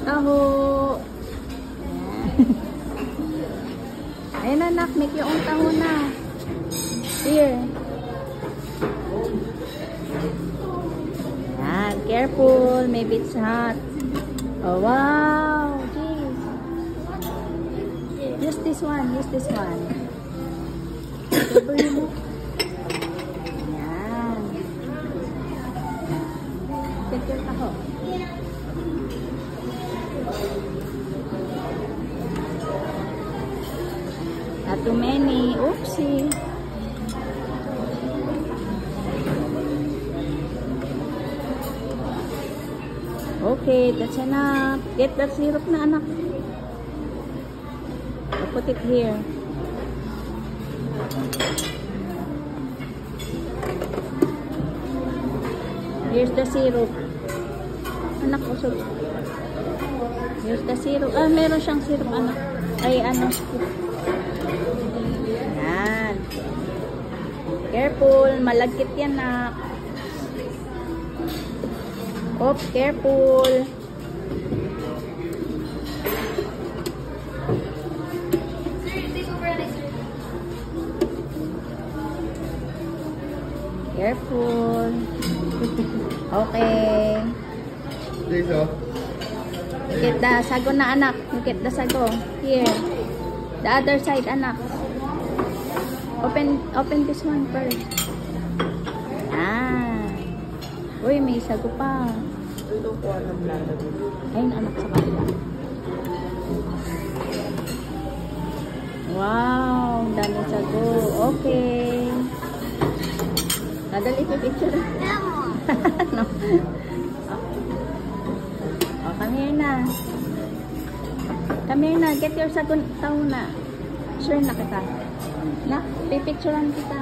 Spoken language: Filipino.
taho. Ayun anak, make yung taho na. Here. Yan, careful. Maybe it's hot. Oh, wow. Jeez. Use this one. Use this one. Cover mo. Yan. Get your taho. Not too many. Oopsie. Okay, that's enough. Get that syrup na anak. I'll put it here. Here's the syrup. Anak, usog. Here's the syrup. Ah, meron siyang syrup anak. Ay, ano. Yan. Careful. Malagkit yan anak. Oops, careful. Careful. Okay. Dito. Look at the sago na anak. Look at the sago. Here. The other side anak. Open this one first. Ah. Uy, may sago pa. Ito po ang lalagay. Ayun, anak sa kanila. Wow, dami sago. Okay. Nadali ko picture. No. Oh, come here na. Come here na. Get your sago taho na. Sure na kita. Na, pipicturean kita.